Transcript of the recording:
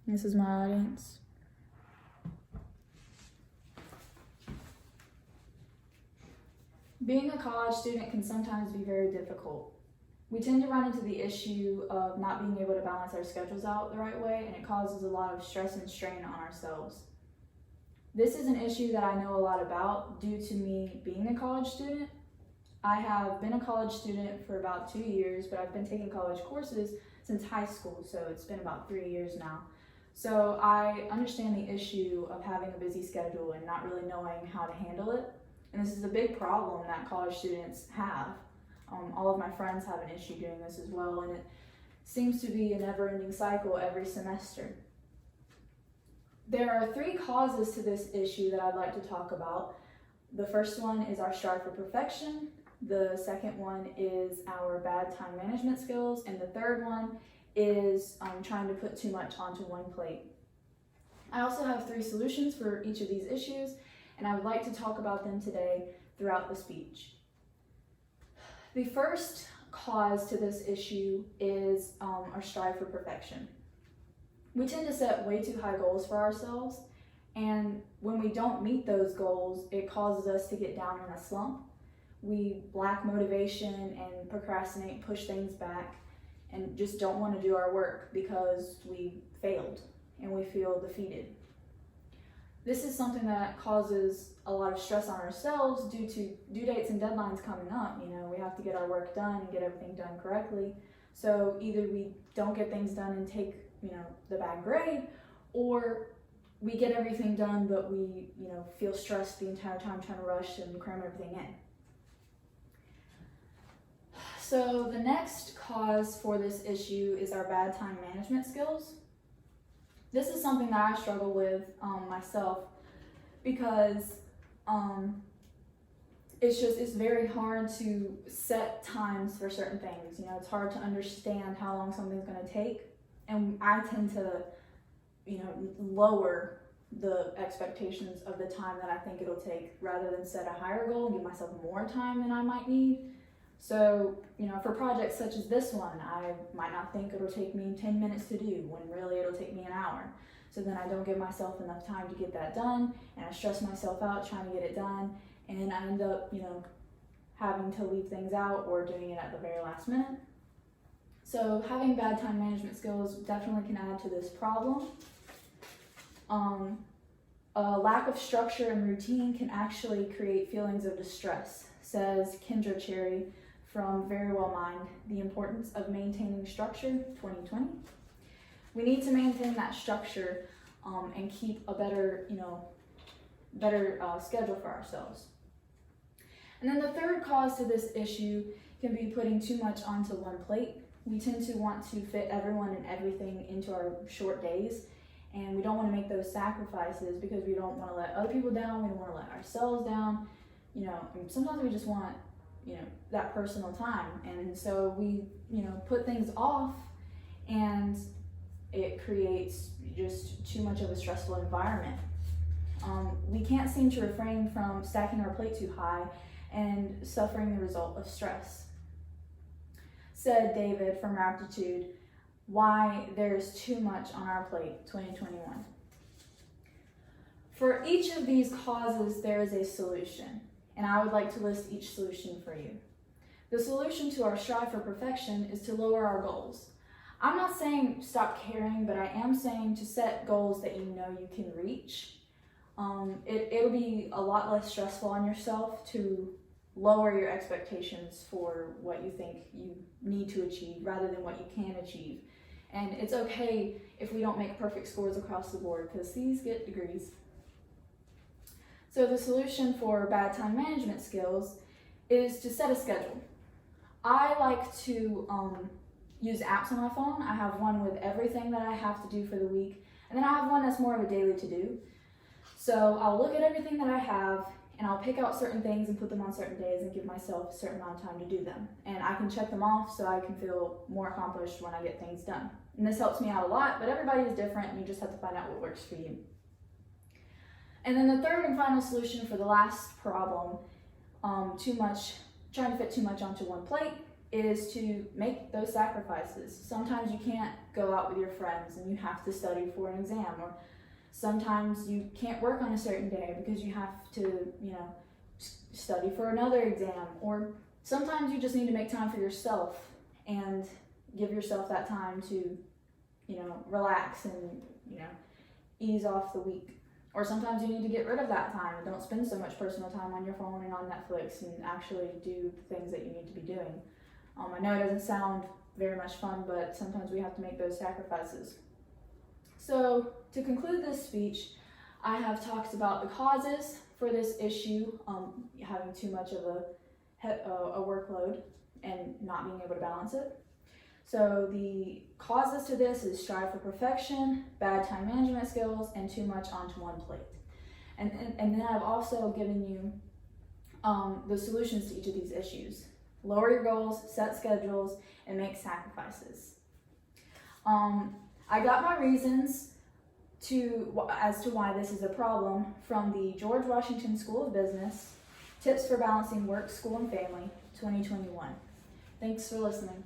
This is my audience. Being a college student can sometimes be very difficult. We tend to run into the issue of not being able to balance our schedules out the right way, and it causes a lot of stress and strain on ourselves. This is an issue that I know a lot about due to me being a college student. I have been a college student for about 2 years, but I've been taking college courses since high school, so it's been about 3 years now. So I understand the issue of having a busy schedule and not really knowing how to handle it. And this is a big problem that college students have. All of my friends have an issue doing this as well, and it seems to be a never-ending cycle every semester. There are 3 causes to this issue that I'd like to talk about. The first one is our strive for perfection. The second one is our bad time management skills. And the third one is trying to put too much onto one plate. I also have 3 solutions for each of these issues, and I would like to talk about them today throughout the speech. The first cause to this issue is our strive for perfection. We tend to set way too high goals for ourselves, and when we don't meet those goals, it causes us to get down in a slump. We lack motivation and procrastinate, push things back, and just don't want to do our work because we failed and we feel defeated. This is something that causes a lot of stress on ourselves due to due dates and deadlines coming up. We have to get our work done and get everything done correctly. So either we don't get things done and take, the bad grade, or we get everything done, but we, feel stressed the entire time trying to rush and cram everything in. So the next cause for this issue is our bad time management skills. This is something that I struggle with myself because it's very hard to set times for certain things. It's hard to understand how long something's going to take, and I tend to, lower the expectations of the time that I think it'll take rather than set a higher goal and give myself more time than I might need. So, for projects such as this one, I might not think it'll take me 10 minutes to do when really it'll take me an hour. So then I don't give myself enough time to get that done, and I stress myself out trying to get it done, and I end up, having to leave things out or doing it at the very last minute. So having bad time management skills definitely can add to this problem. A lack of structure and routine can actually create feelings of distress, says Kendra Cherry from Very Well Mind, The Importance of Maintaining Structure, 2020. We need to maintain that structure and keep a better schedule for ourselves. And then the third cause to this issue can be putting too much onto one plate. We tend to want to fit everyone and everything into our short days, and we don't want to make those sacrifices because we don't want to let other people down, we don't want to let ourselves down. And sometimes we just want, that personal time. And so we, put things off, and it creates just too much of a stressful environment. We can't seem to refrain from stacking our plate too high and suffering the result of stress. Said David from Raptitude, Why There's Too Much on Our Plate, 2021. For each of these causes, there is a solution, and I would like to list each solution for you. The solution to our strive for perfection is to lower our goals. I'm not saying stop caring, but I am saying to set goals that you know you can reach. It'll be a lot less stressful on yourself to lower your expectations for what you think you need to achieve rather than what you can achieve. And it's okay if we don't make perfect scores across the board, because C's get degrees. So the solution for bad time management skills is to set a schedule. I like to use apps on my phone. I have one with everything that I have to do for the week, and then I have one that's more of a daily to-do. So I'll look at everything that I have, and I'll pick out certain things and put them on certain days and give myself a certain amount of time to do them. And I can check them off so I can feel more accomplished when I get things done. And this helps me out a lot, but everybody is different, and you just have to find out what works for you. And then the third and final solution for the last problem, trying to fit too much onto one plate, is to make those sacrifices. Sometimes you can't go out with your friends and you have to study for an exam, or sometimes you can't work on a certain day because you have to, study for another exam, or sometimes you just need to make time for yourself and give yourself that time to, relax and, ease off the week. Or sometimes you need to get rid of that time and don't spend so much personal time on your phone and on Netflix and actually do the things that you need to be doing. I know it doesn't sound very much fun, but sometimes we have to make those sacrifices. So to conclude this speech, I have talked about the causes for this issue, having too much of a workload and not being able to balance it. So the causes to this is strive for perfection, bad time management skills, and too much onto one plate. And then I've also given you the solutions to each of these issues. Lower your goals, set schedules, and make sacrifices. I got my reasons as to why this is a problem from the George Washington School of Business, Tips for Balancing Work, School, and Family, 2021. Thanks for listening.